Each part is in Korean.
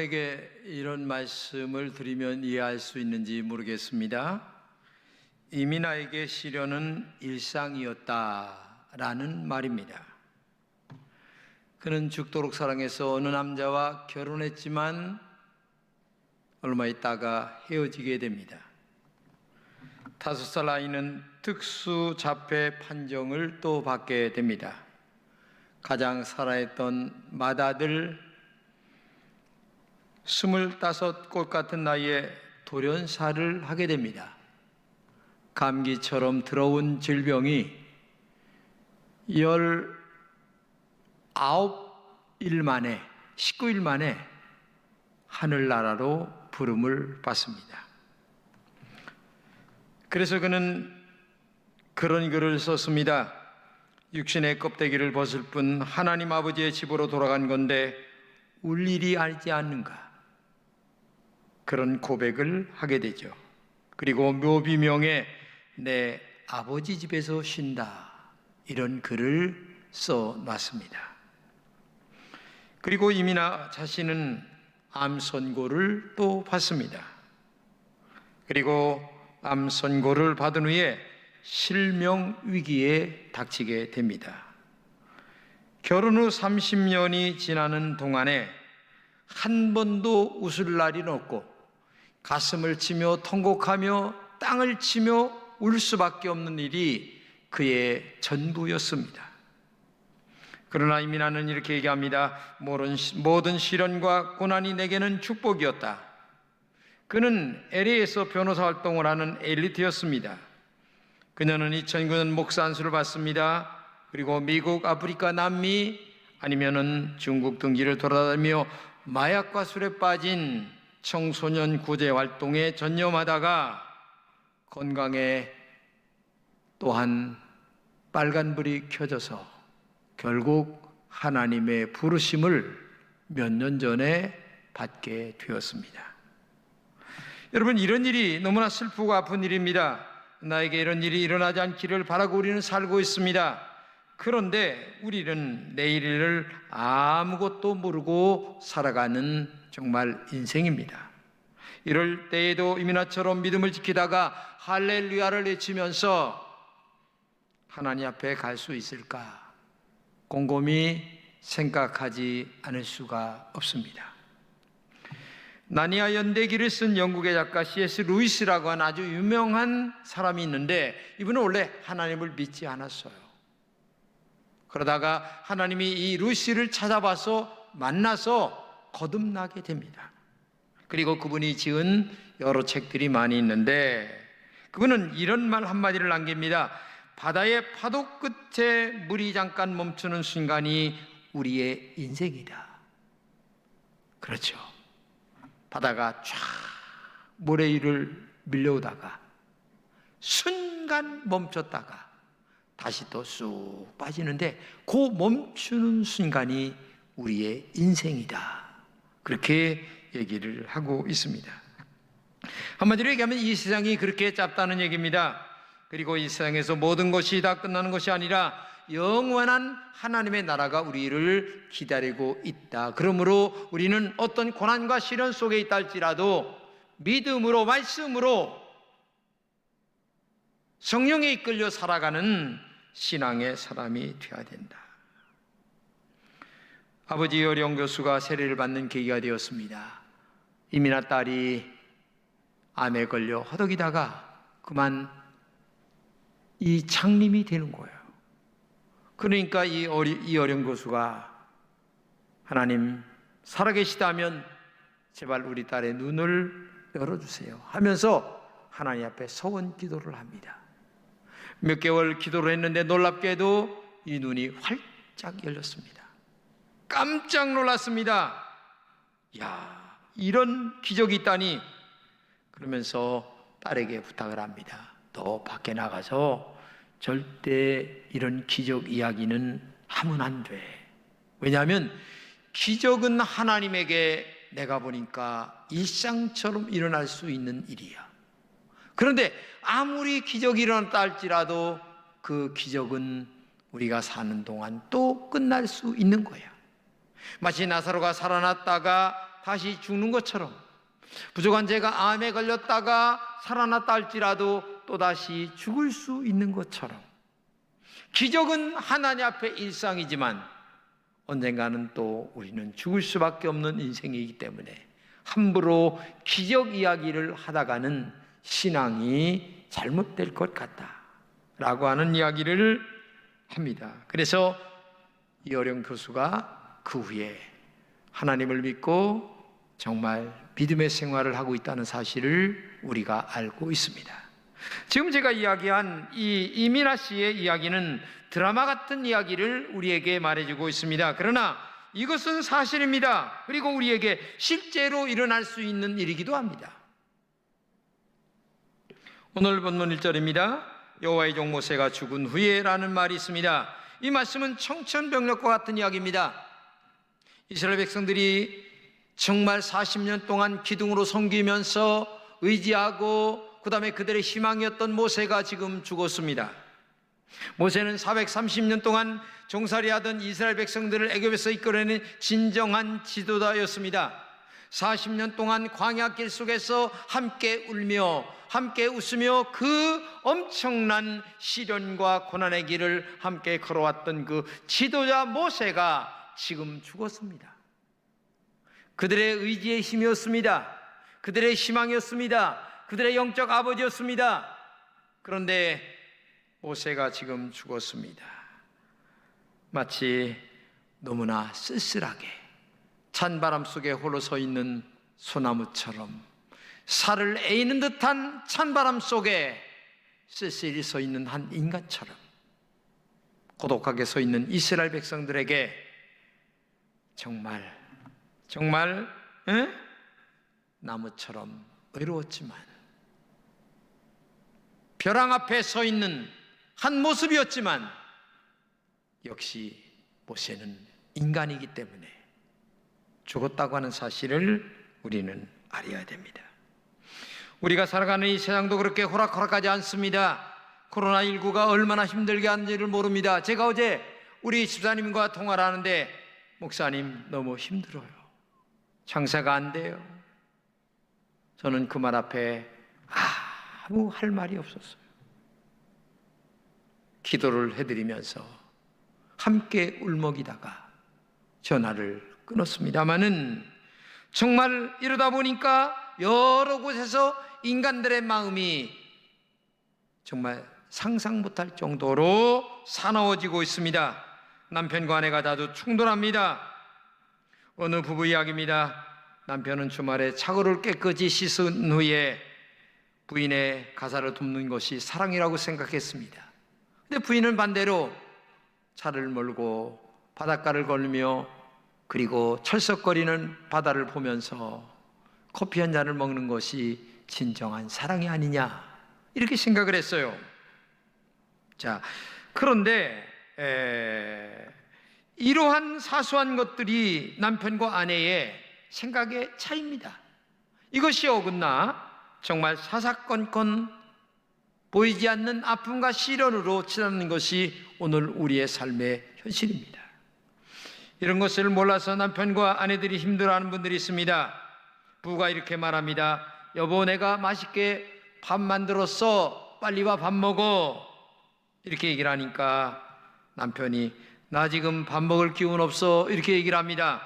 여러분에게 이런 말씀을 드리면 이해할 수 있는지 모르겠습니다. 이민아에게 시련은 일상이었다라는 말입니다. 그는 죽도록 사랑해서 어느 남자와 결혼했지만 얼마 있다가 헤어지게 됩니다. 5살 아이는 특수 자폐 판정을 또 받게 됩니다. 가장 사랑했던 맏아들 25꽃 같은 나이에 돌연사를 하게 됩니다. 감기처럼 들어온 질병이 19일 만에 19일 만에 하늘나라로 부름을 받습니다. 그래서 그는 그런 글을 썼습니다. 육신의 껍데기를 벗을 뿐 하나님 아버지의 집으로 돌아간 건데 울 일이 아니지 않는가, 그런 고백을 하게 되죠. 그리고 묘비명에 내 아버지 집에서 쉰다, 이런 글을 써놨습니다. 그리고 이민아 자신은 암 선고를 또 받습니다. 그리고 암 선고를 받은 후에 실명 위기에 닥치게 됩니다. 결혼 후 30년이 지나는 동안에 한 번도 웃을 날이 없고 가슴을 치며 통곡하며 땅을 치며 울 수밖에 없는 일이 그의 전부였습니다. 그러나 이민아는 이렇게 얘기합니다. 모든 시련과 고난이 내게는 축복이었다. 그는 LA에서 변호사 활동을 하는 엘리트였습니다. 그녀는 2009년 목사 안수를 받습니다. 그리고 미국, 아프리카, 남미 아니면은 중국 등지를 돌아다니며 마약과 술에 빠진 청소년 구제 활동에 전념하다가 건강에 또한 빨간불이 켜져서 결국 하나님의 부르심을 몇 년 전에 받게 되었습니다. 여러분, 이런 일이 너무나 슬프고 아픈 일입니다. 나에게 이런 일이 일어나지 않기를 바라고 우리는 살고 있습니다. 그런데 우리는 내일을 아무것도 모르고 살아가는 정말 인생입니다. 이럴 때에도 이민아처럼 믿음을 지키다가 할렐루야를 외치면서 하나님 앞에 갈 수 있을까 곰곰이 생각하지 않을 수가 없습니다. 나니아 연대기를 쓴 영국의 작가 C.S. 루이스라고 하는 아주 유명한 사람이 있는데, 이분은 원래 하나님을 믿지 않았어요. 그러다가 하나님이 이 루이스를 찾아봐서 만나서 거듭나게 됩니다. 그리고 그분이 지은 여러 책들이 많이 있는데, 그분은 이런 말 한마디를 남깁니다. 바다의 파도 끝에 물이 잠깐 멈추는 순간이 우리의 인생이다. 그렇죠. 바다가 쫙 모래 위를 밀려오다가 순간 멈췄다가 다시 또 쑥 빠지는데 그 멈추는 순간이 우리의 인생이다. 그렇게 얘기를 하고 있습니다. 한마디로 얘기하면 이 세상이 그렇게 짧다는 얘기입니다. 그리고 이 세상에서 모든 것이 다 끝나는 것이 아니라 영원한 하나님의 나라가 우리를 기다리고 있다. 그러므로 우리는 어떤 고난과 시련 속에 있다 할지라도 믿음으로, 말씀으로, 성령에 이끌려 살아가는 신앙의 사람이 되어야 된다. 아버지 어려운 교수가 세례를 받는 계기가 되었습니다. 이민아 딸이 암에 걸려 허덕이다가 그만 이 장님이 되는 거예요. 그러니까 이 어려운 교수가 하나님 살아계시다면 제발 우리 딸의 눈을 열어주세요 하면서 하나님 앞에 서원 기도를 합니다. 몇 개월 기도를 했는데 놀랍게도 이 눈이 활짝 열렸습니다. 깜짝 놀랐습니다. 야, 이런 기적이 있다니. 그러면서 딸에게 부탁을 합니다. 너 밖에 나가서 절대 이런 기적 이야기는 하면 안 돼. 왜냐하면 기적은 하나님에게 내가 보니까 일상처럼 일어날 수 있는 일이야. 그런데 아무리 기적이 일어났다 할지라도 그 기적은 우리가 사는 동안 또 끝날 수 있는 거야. 마치 나사로가 살아났다가 다시 죽는 것처럼, 부족한 제가 암에 걸렸다가 살아났다 할지라도 또다시 죽을 수 있는 것처럼, 기적은 하나님 앞에 일상이지만 언젠가는 또 우리는 죽을 수밖에 없는 인생이기 때문에 함부로 기적 이야기를 하다가는 신앙이 잘못될 것 같다라고 하는 이야기를 합니다. 그래서 이어령 교수가 그 후에 하나님을 믿고 정말 믿음의 생활을 하고 있다는 사실을 우리가 알고 있습니다. 지금 제가 이야기한 이 이민아 씨의 이야기는 드라마 같은 이야기를 우리에게 말해주고 있습니다. 그러나 이것은 사실입니다. 그리고 우리에게 실제로 일어날 수 있는 일이기도 합니다. 오늘 본문 1절입니다. 여호와의 종 모세가 죽은 후에 라는 말이 있습니다. 이 말씀은 청천벽력과 같은 이야기입니다. 이스라엘 백성들이 정말 40년 동안 기둥으로 섬기면서 의지하고 그 다음에 그들의 희망이었던 모세가 지금 죽었습니다. 모세는 430년 동안 종살이하던 이스라엘 백성들을 애굽에서 이끌어내는 진정한 지도자였습니다. 40년 동안 광야길 속에서 함께 울며 함께 웃으며 그 엄청난 시련과 고난의 길을 함께 걸어왔던 그 지도자 모세가 지금 죽었습니다. 그들의 의지의 힘이었습니다. 그들의 희망이었습니다. 그들의 영적 아버지였습니다. 그런데 모세가 지금 죽었습니다. 마치 너무나 쓸쓸하게 찬바람 속에 홀로 서 있는 소나무처럼 살을 에이는 듯한 찬바람 속에 쓸쓸히 서 있는 한 인간처럼 고독하게 서 있는 이스라엘 백성들에게 정말 나무처럼 외로웠지만 벼랑 앞에 서 있는 한 모습이었지만 역시 모세는 인간이기 때문에 죽었다고 하는 사실을 우리는 알아야 됩니다. 우리가 살아가는 이 세상도 그렇게 호락호락하지 않습니다. 코로나19가 얼마나 힘들게 하는지를 모릅니다. 제가 어제 우리 집사님과 통화를 하는데 목사님 너무 힘들어요. 장사가 안 돼요. 저는 그 말 앞에 아무 할 말이 없었어요. 기도를 해드리면서 함께 울먹이다가 전화를 끊었습니다마는 정말 이러다 보니까 여러 곳에서 인간들의 마음이 정말 상상 못할 정도로 사나워지고 있습니다. 남편과 아내가 자주 충돌합니다. 어느 부부 이야기입니다. 남편은 주말에 차고를 깨끗이 씻은 후에 부인의 가사를 돕는 것이 사랑이라고 생각했습니다. 근데 부인은 반대로 차를 몰고 바닷가를 걸으며 그리고 철썩거리는 바다를 보면서 커피 한 잔을 먹는 것이 진정한 사랑이 아니냐 이렇게 생각을 했어요. 자, 그런데 이러한 사소한 것들이 남편과 아내의 생각의 차이입니다. 이것이 어긋나 정말 사사건건 보이지 않는 아픔과 시련으로 치닫는 것이 오늘 우리의 삶의 현실입니다. 이런 것을 몰라서 남편과 아내들이 힘들어하는 분들이 있습니다. 부부가 이렇게 말합니다. 여보, 내가 맛있게 밥 만들었어. 빨리 와 밥 먹어. 이렇게 얘기를 하니까 남편이 나 지금 밥 먹을 기운 없어. 이렇게 얘기를 합니다.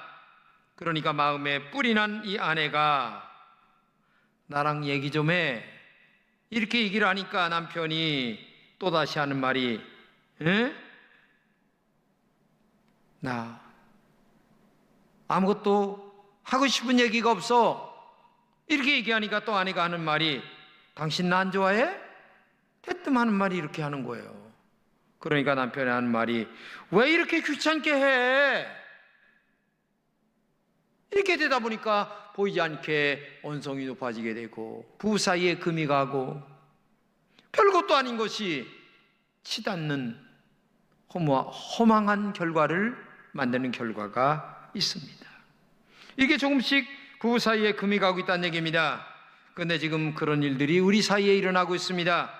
그러니까 마음에 뿔이 난 이 아내가 나랑 얘기 좀 해. 이렇게 얘기를 하니까 남편이 또다시 하는 말이 나 아무것도 하고 싶은 얘기가 없어. 이렇게 얘기하니까 또 아내가 하는 말이 당신 나 안 좋아해? 대뜸 하는 말이 이렇게 하는 거예요. 그러니까 남편이 하는 말이 왜 이렇게 귀찮게 해? 이렇게 되다 보니까 보이지 않게 언성이 높아지게 되고 부부 사이에 금이 가고 별것도 아닌 것이 치닫는 허망한 결과를 만드는 결과가 있습니다. 이게 조금씩 부부 사이에 금이 가고 있다는 얘기입니다. 그런데 지금 그런 일들이 우리 사이에 일어나고 있습니다.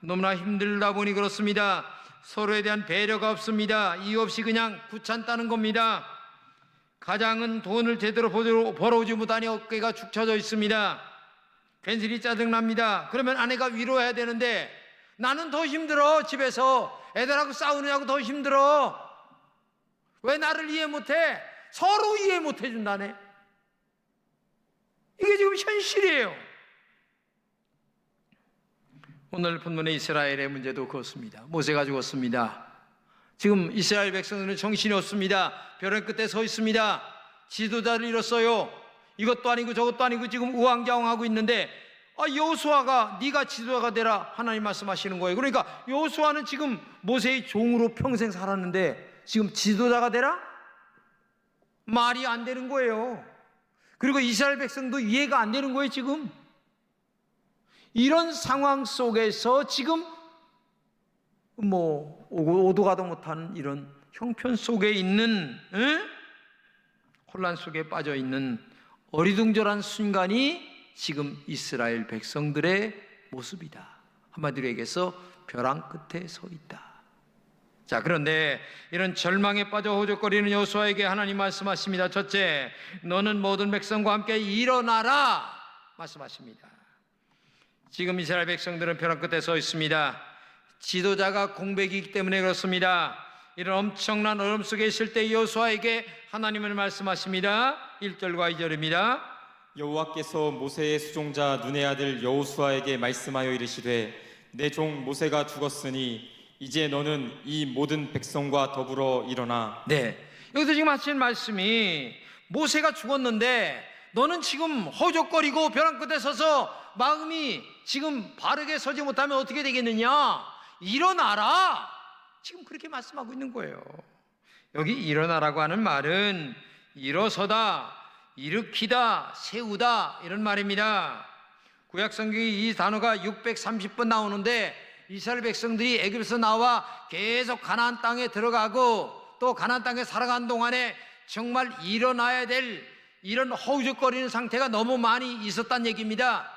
너무나 힘들다 보니 그렇습니다. 서로에 대한 배려가 없습니다. 이유 없이 그냥 귀찮다는 겁니다. 가장은 돈을 제대로 벌어오지 못하니 어깨가 축 처져 있습니다. 괜스레 짜증납니다. 그러면 아내가 위로해야 되는데 나는 더 힘들어. 집에서 애들하고 싸우느냐고 더 힘들어. 왜 나를 이해 못해? 서로 이해 못해 준다네. 이게 지금 현실이에요. 오늘 본문의 이스라엘의 문제도 그렇습니다. 모세가 죽었습니다. 지금 이스라엘 백성들은 정신이 없습니다. 벼랑 끝에 서 있습니다. 지도자를 잃었어요. 이것도 아니고 저것도 아니고 지금 우왕좌왕하고 있는데 여호수아가 네가 지도자가 되라 하나님 말씀하시는 거예요. 그러니까 여호수아는 지금 모세의 종으로 평생 살았는데 지금 지도자가 되라? 말이 안 되는 거예요. 그리고 이스라엘 백성도 이해가 안 되는 거예요. 지금 이런 상황 속에서 지금 오도 가도 못하는 이런 형편 속에 있는 혼란 속에 빠져 있는 어리둥절한 순간이 지금 이스라엘 백성들의 모습이다. 한마디로 얘기해서 벼랑 끝에 서 있다. 자, 그런데 이런 절망에 빠져 호적거리는 여호수아에게 하나님 말씀하십니다. 첫째, 너는 모든 백성과 함께 일어나라 말씀하십니다. 지금 이스라엘 백성들은 벼랑 끝에 서 있습니다. 지도자가 공백이기 때문에 그렇습니다. 이런 엄청난 어려움 속에 있을 때 여호수아에게 하나님은 말씀하십니다. 1절과 2절입니다. 여호와께서 모세의 수종자 눈의 아들 여호수아에게 말씀하여 이르시되 내 종 모세가 죽었으니 이제 너는 이 모든 백성과 더불어 일어나. 네, 여기서 지금 하신 말씀이 모세가 죽었는데 너는 지금 허적거리고 벼랑 끝에 서서 마음이 지금 바르게 서지 못하면 어떻게 되겠느냐? 일어나라. 지금 그렇게 말씀하고 있는 거예요. 여기 일어나라고 하는 말은 일어서다, 일으키다, 세우다 이런 말입니다. 구약 성경에 이 단어가 630번 나오는데 이스라엘 백성들이 애굽에서 나와 계속 가나안 땅에 들어가고 또 가나안 땅에 살아가는 동안에 정말 일어나야 될 이런 허우적거리는 상태가 너무 많이 있었다는 얘기입니다.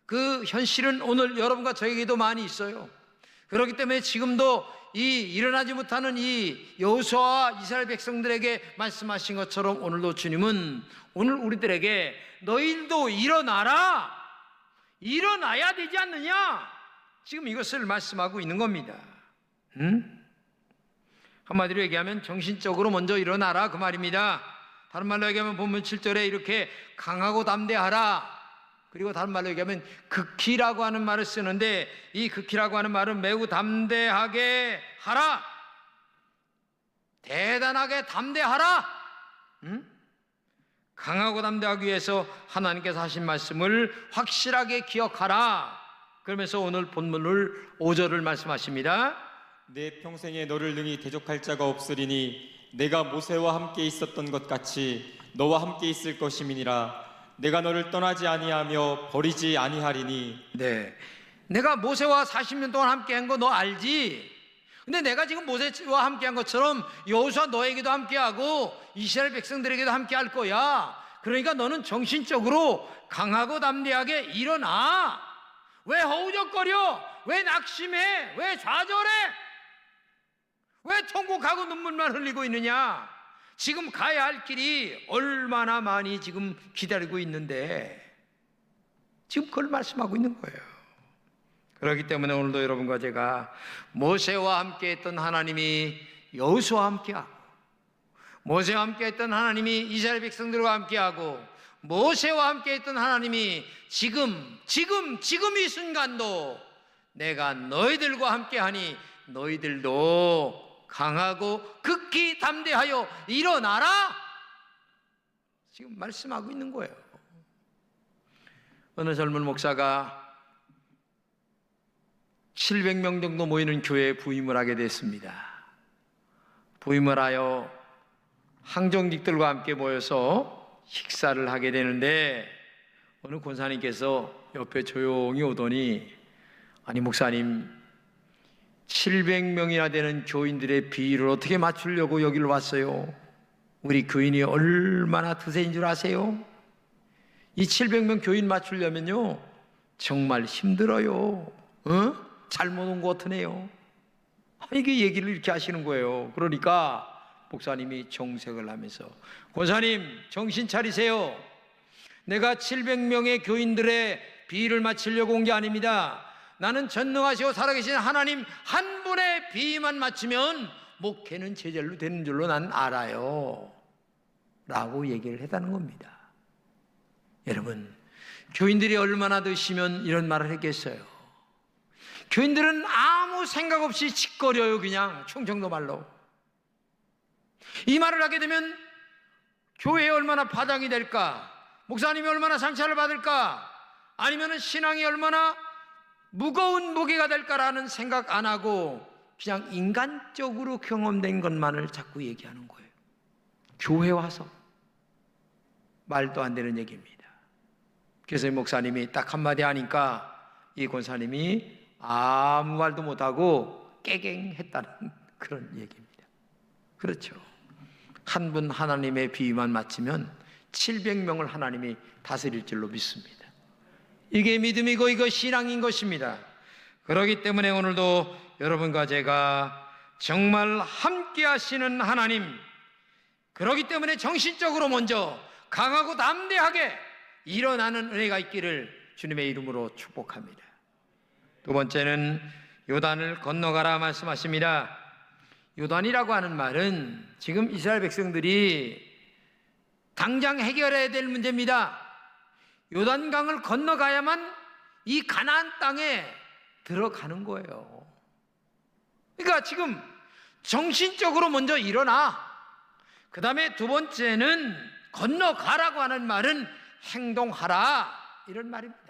그 현실은 오늘 여러분과 저에게도 많이 있어요. 그렇기 때문에 지금도 이 일어나지 못하는 이 여호수아와 이스라엘 백성들에게 말씀하신 것처럼 오늘도 주님은 오늘 우리들에게 너희들도 일어나라, 일어나야 되지 않느냐, 지금 이것을 말씀하고 있는 겁니다. 한마디로 얘기하면 정신적으로 먼저 일어나라 그 말입니다. 다른 말로 얘기하면 본문 7절에 이렇게 강하고 담대하라, 그리고 다른 말로 얘기하면 극히라고 하는 말을 쓰는데 이 극히라고 하는 말은 매우 담대하게 하라, 대단하게 담대하라. 강하고 담대하기 위해서 하나님께서 하신 말씀을 확실하게 기억하라. 그러면서 오늘 본문을 5절을 말씀하십니다. 내 평생에 너를 능히 대적할 자가 없으리니 내가 모세와 함께 있었던 것 같이 너와 함께 있을 것임이니라. 내가 너를 떠나지 아니하며 버리지 아니하리니. 네, 내가 모세와 40년 동안 함께 한 거 너 알지? 근데 내가 지금 모세와 함께 한 것처럼 여호수아 너에게도 함께하고 이스라엘 백성들에게도 함께 할 거야. 그러니까 너는 정신적으로 강하고 담대하게 일어나. 왜 허우적거려? 왜 낙심해? 왜 좌절해? 왜 통곡하고 눈물만 흘리고 있느냐? 지금 가야 할 길이 얼마나 많이 지금 기다리고 있는데 지금 그걸 말씀하고 있는 거예요. 그렇기 때문에 오늘도 여러분과 제가 모세와 함께 했던 하나님이 여호수아와 함께하고, 모세와 함께 했던 하나님이 이스라엘 백성들과 함께하고, 모세와 함께 했던 하나님이 지금 이 순간도 내가 너희들과 함께하니 너희들도 강하고 극히 담대하여 일어나라, 지금 말씀하고 있는 거예요. 어느 젊은 목사가 700명 정도 모이는 교회에 부임을 하게 됐습니다. 부임을 하여 항정직들과 함께 모여서 식사를 하게 되는데 어느 권사님께서 옆에 조용히 오더니, 아니 목사님, 700명이나 되는 교인들의 비율을 어떻게 맞추려고 여기를 왔어요? 우리 교인이 얼마나 드세인 줄 아세요? 이 700명 교인 맞추려면요 정말 힘들어요. 잘못 온 것 같으네요. 이게 얘기를 이렇게 하시는 거예요. 그러니까 목사님이 정색을 하면서, 권사님 정신 차리세요. 내가 700명의 교인들의 비위를 맞추려고 온 게 아닙니다. 나는 전능하시고 살아계신 하나님 한 분의 비위만 맞추면 목회는 제절로 되는 줄로 난 알아요 라고 얘기를 했다는 겁니다. 여러분, 교인들이 얼마나 드시면 이런 말을 했겠어요? 교인들은 아무 생각 없이 짓거려요. 그냥 충청도 말로. 이 말을 하게 되면 교회에 얼마나 파장이 될까? 목사님이 얼마나 상처를 받을까? 아니면 신앙이 얼마나 무거운 무게가 될까라는 생각 안 하고 그냥 인간적으로 경험된 것만을 자꾸 얘기하는 거예요. 교회 와서 말도 안 되는 얘기입니다. 그래서 목사님이 딱 한마디 하니까 이 권사님이 아무 말도 못하고 깨갱했다는 그런 얘기입니다. 그렇죠. 한 분 하나님의 비위만 맞추면 700명을 하나님이 다스릴 줄로 믿습니다. 이게 믿음이고 이거 신앙인 것입니다. 그렇기 때문에 오늘도 여러분과 제가 정말 함께 하시는 하나님, 그렇기 때문에 정신적으로 먼저 강하고 담대하게 일어나는 은혜가 있기를 주님의 이름으로 축복합니다. 두 번째는 요단을 건너가라 말씀하십니다. 요단이라고 하는 말은 지금 이스라엘 백성들이 당장 해결해야 될 문제입니다. 요단강을 건너가야만 이 가나안 땅에 들어가는 거예요. 그러니까 지금 정신적으로 먼저 일어나. 그 다음에 두 번째는 건너가라고 하는 말은 행동하라 이런 말입니다.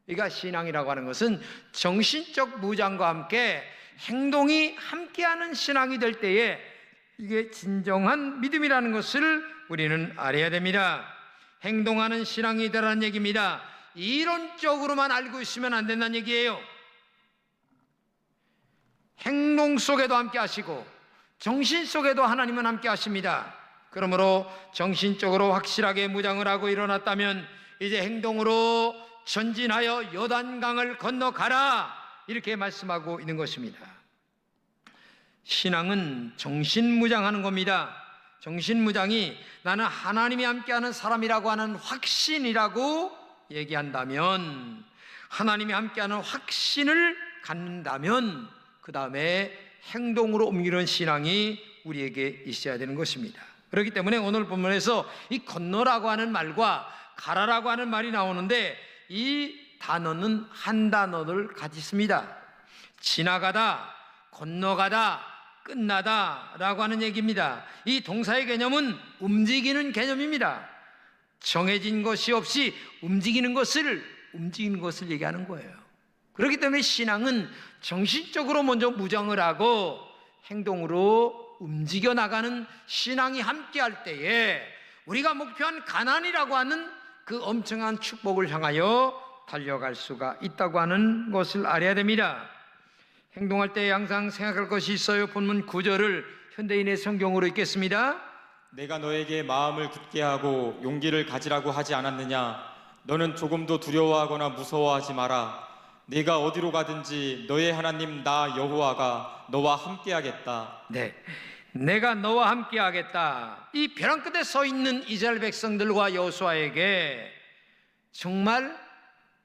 그러니까 신앙이라고 하는 것은 정신적 무장과 함께 행동이 함께하는 신앙이 될 때에 이게 진정한 믿음이라는 것을 우리는 알아야 됩니다. 행동하는 신앙이 되라는 얘기입니다. 이론적으로만 알고 있으면 안 된다는 얘기예요. 행동 속에도 함께 하시고 정신 속에도 하나님은 함께 하십니다. 그러므로 정신적으로 확실하게 무장을 하고 일어났다면 이제 행동으로 전진하여 요단강을 건너가라 이렇게 말씀하고 있는 것입니다. 신앙은 정신무장하는 겁니다. 정신무장이 나는 하나님이 함께하는 사람이라고 하는 확신이라고 얘기한다면, 하나님이 함께하는 확신을 갖는다면 그 다음에 행동으로 옮기는 신앙이 우리에게 있어야 되는 것입니다. 그렇기 때문에 오늘 본문에서 이 건너라고 하는 말과 가라라고 하는 말이 나오는데 이 단어는 한 단어를 가지습니다. 지나가다, 건너가다, 끝나다 라고 하는 얘기입니다. 이 동사의 개념은 움직이는 개념입니다. 정해진 것이 없이 움직이는 것을 얘기하는 거예요. 그렇기 때문에 신앙은 정신적으로 먼저 무장을 하고 행동으로 움직여 나가는 신앙이 함께할 때에 우리가 목표한 가나안이라고 하는 그 엄청난 축복을 향하여 달려갈 수가 있다고 하는 것을 알아야 됩니다. 행동할 때 항상 생각할 것이 있어요. 본문 9절을 현대인의 성경으로 읽겠습니다. 내가 너에게 마음을 굳게 하고 용기를 가지라고 하지 않았느냐? 너는 조금도 두려워하거나 무서워하지 마라. 네가 어디로 가든지 너의 하나님 나 여호와가 너와 함께하겠다. 네, 내가 너와 함께하겠다. 이 벼랑 끝에 서 있는 이스라엘 백성들과 여호수아에게 정말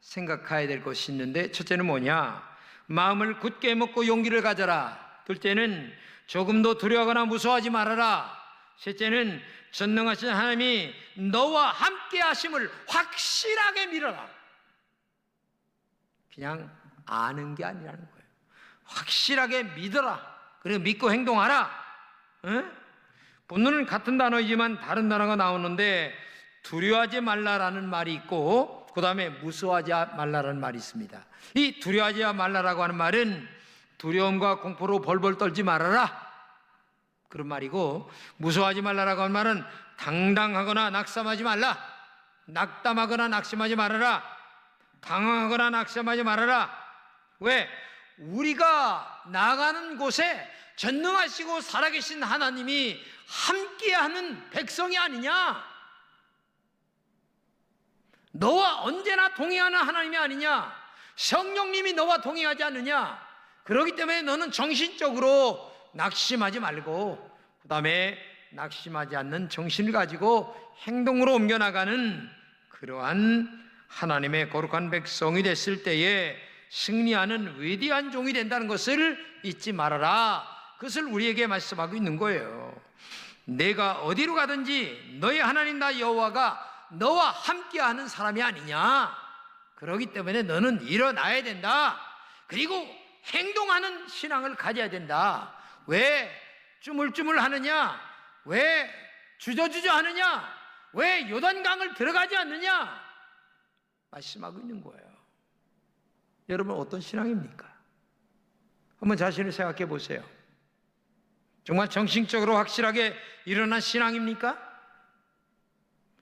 생각해야 될 것이 있는데, 첫째는 뭐냐? 마음을 굳게 먹고 용기를 가져라. 둘째는 조금도 두려워하거나 무서워하지 말아라. 셋째는 전능하신 하나님이 너와 함께 하심을 확실하게 믿어라. 그냥 아는 게 아니라는 거예요. 확실하게 믿어라. 그리고 믿고 행동하라. 본문은 같은 단어이지만 다른 단어가 나오는데 두려워하지 말라라는 말이 있고 그 다음에 무서워하지 말라라는 말이 있습니다. 이 두려워하지 말라라고 하는 말은 두려움과 공포로 벌벌 떨지 말아라 그런 말이고, 무서워하지 말라라고 하는 말은 당당하거나 낙심하지 말라, 낙담하거나 낙심하지 말아라, 당황하거나 낙심하지 말아라. 왜? 우리가 나가는 곳에 전능하시고 살아계신 하나님이 함께하는 백성이 아니냐? 너와 언제나 동행하는 하나님이 아니냐? 성령님이 너와 동행하지 않느냐? 그렇기 때문에 너는 정신적으로 낙심하지 말고 그 그다음에 낙심하지 않는 정신을 가지고 행동으로 옮겨나가는 그러한 하나님의 거룩한 백성이 됐을 때에 승리하는 위대한 종이 된다는 것을 잊지 말아라. 그것을 우리에게 말씀하고 있는 거예요. 내가 어디로 가든지 너희 하나님 나 여호와가 너와 함께하는 사람이 아니냐. 그렇기 때문에 너는 일어나야 된다. 그리고 행동하는 신앙을 가져야 된다. 왜 쭈물쭈물 하느냐? 왜 주저주저 하느냐? 왜 요단강을 들어가지 않느냐? 말씀하고 있는 거예요. 여러분 어떤 신앙입니까? 한번 자신을 생각해 보세요. 정말 정신적으로 확실하게 일어난 신앙입니까?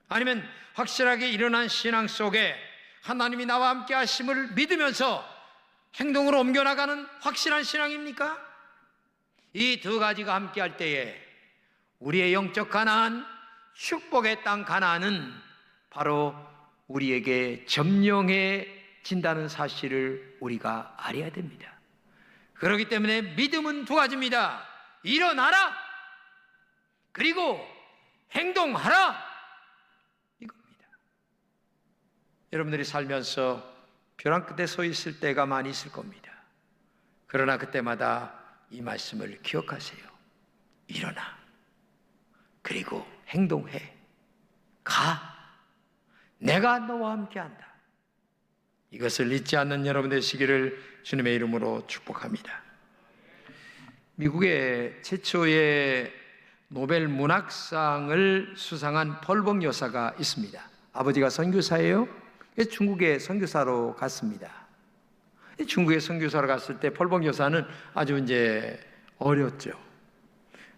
아니면 확실하게 일어난 신앙 속에 하나님이 나와 함께 하심을 믿으면서 행동으로 옮겨나가는 확실한 신앙입니까? 이 두 가지가 함께 할 때에 우리의 영적 가나안, 축복의 땅 가나안은 바로 우리에게 점령해진다는 사실을 우리가 알아야 됩니다. 그렇기 때문에 믿음은 두 가지입니다. 일어나라, 그리고 행동하라, 이겁니다. 여러분들이 살면서 벼랑 끝에 서 있을 때가 많이 있을 겁니다. 그러나 그때마다 이 말씀을 기억하세요. 일어나, 그리고 행동해, 가, 내가 너와 함께한다. 이것을 잊지 않는 여러분 되시기를 주님의 이름으로 축복합니다. 미국의 최초의 노벨 문학상을 수상한 펄벅 여사가 있습니다. 아버지가 선교사예요. 중국에 선교사로 갔습니다. 중국에 선교사로 갔을 때 펄벅 여사는 아주 이제 어렸죠.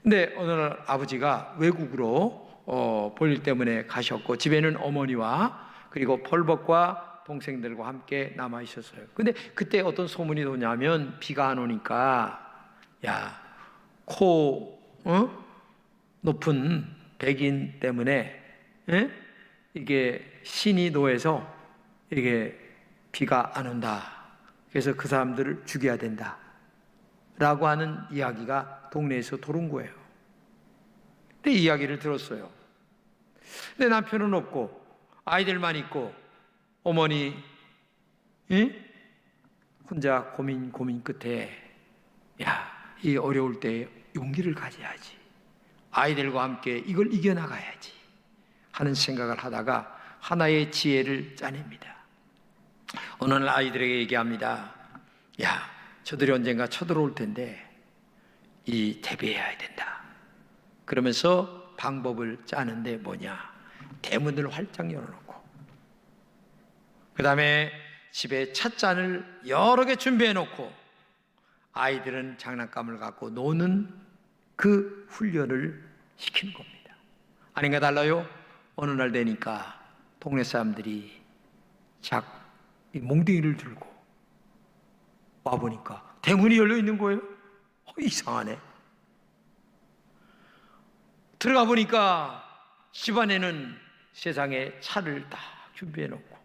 근데 어느 날 아버지가 외국으로 볼일 때문에 가셨고 집에는 어머니와 그리고 펄벅과 동생들과 함께 남아 있었어요. 근데 그때 어떤 소문이 도냐면 비가 안 오니까 높은 백인 때문에 이게 신이 노해서 이게 비가 안 온다. 그래서 그 사람들을 죽여야 된다. 라고 하는 이야기가 동네에서 돌은 거예요. 근데 이 이야기를 들었어요. 근데 남편은 없고 아이들만 있고 어머니 혼자 고민 끝에 이 어려울 때 용기를 가져야지. 아이들과 함께 이걸 이겨나가야지 하는 생각을 하다가 하나의 지혜를 짜냅니다. 어느 날 아이들에게 얘기합니다. 저들이 언젠가 쳐들어올 텐데 대비해야 된다. 그러면서 방법을 짜는데 뭐냐? 대문을 활짝 열어놓고 그 다음에 집에 찻잔을 여러 개 준비해놓고 아이들은 장난감을 갖고 노는 그 훈련을 시키는 겁니다. 아닌가 달라요? 어느 날 되니까 동네 사람들이 이 몽둥이를 들고 와보니까 대문이 열려 있는 거예요. 이상하네. 들어가 보니까 집안에는 세상에 차를 딱 준비해 놓고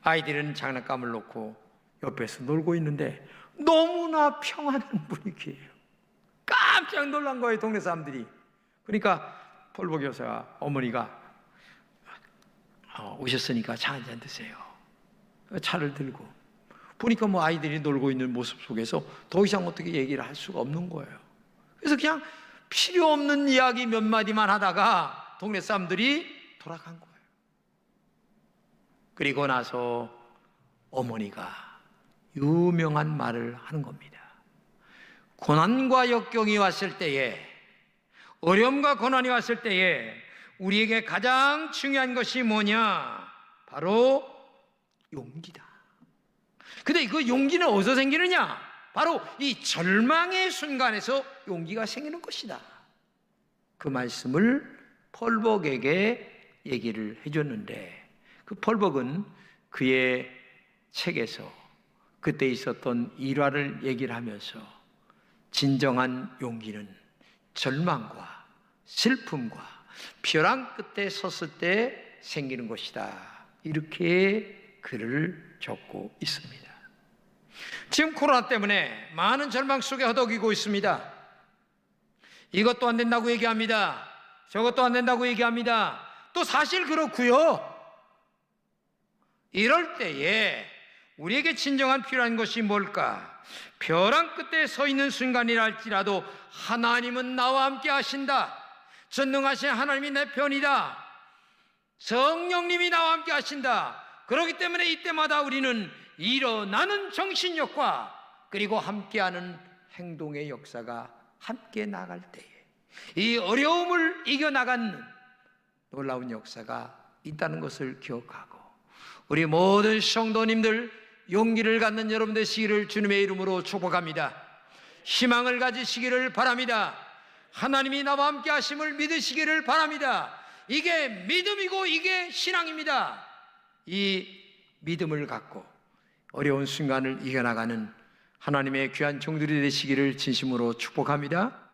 아이들은 장난감을 놓고 옆에서 놀고 있는데 너무나 평안한 분위기예요. 깜짝 놀란 거예요, 동네 사람들이. 그러니까 펄벅 여사가 어머니가 오셨으니까 차 한잔 드세요. 차를 들고 보니까 아이들이 놀고 있는 모습 속에서 더 이상 어떻게 얘기를 할 수가 없는 거예요. 그래서 그냥 필요 없는 이야기 몇 마디만 하다가 동네 사람들이 돌아간 거예요. 그리고 나서 어머니가 유명한 말을 하는 겁니다. 고난과 역경이 왔을 때에, 어려움과 고난이 왔을 때에 우리에게 가장 중요한 것이 뭐냐? 바로 용기다. 근데 그 용기는 어디서 생기느냐? 바로 이 절망의 순간에서 용기가 생기는 것이다. 그 말씀을 펄벅에게 얘기를 해줬는데, 그 펄벅은 그의 책에서 그때 있었던 일화를 얘기를 하면서 진정한 용기는 절망과 슬픔과 벼랑 끝에 섰을 때 생기는 것이다. 이렇게 글을 적고 있습니다. 지금 코로나 때문에 많은 절망 속에 허덕이고 있습니다. 이것도 안 된다고 얘기합니다. 저것도 안 된다고 얘기합니다. 또 사실 그렇고요. 이럴 때에 우리에게 진정한 필요한 것이 뭘까? 벼랑 끝에 서 있는 순간이라 할지라도 하나님은 나와 함께 하신다. 전능하신 하나님이 내 편이다. 성령님이 나와 함께 하신다. 그렇기 때문에 이때마다 우리는 일어나는 정신력과 그리고 함께하는 행동의 역사가 함께 나갈 때에 이 어려움을 이겨나가는 놀라운 역사가 있다는 것을 기억하고, 우리 모든 성도님들 용기를 갖는 여러분 되시기를 주님의 이름으로 축복합니다. 희망을 가지시기를 바랍니다. 하나님이 나와 함께 하심을 믿으시기를 바랍니다. 이게 믿음이고 이게 신앙입니다. 이 믿음을 갖고 어려운 순간을 이겨나가는 하나님의 귀한 종들이 되시기를 진심으로 축복합니다.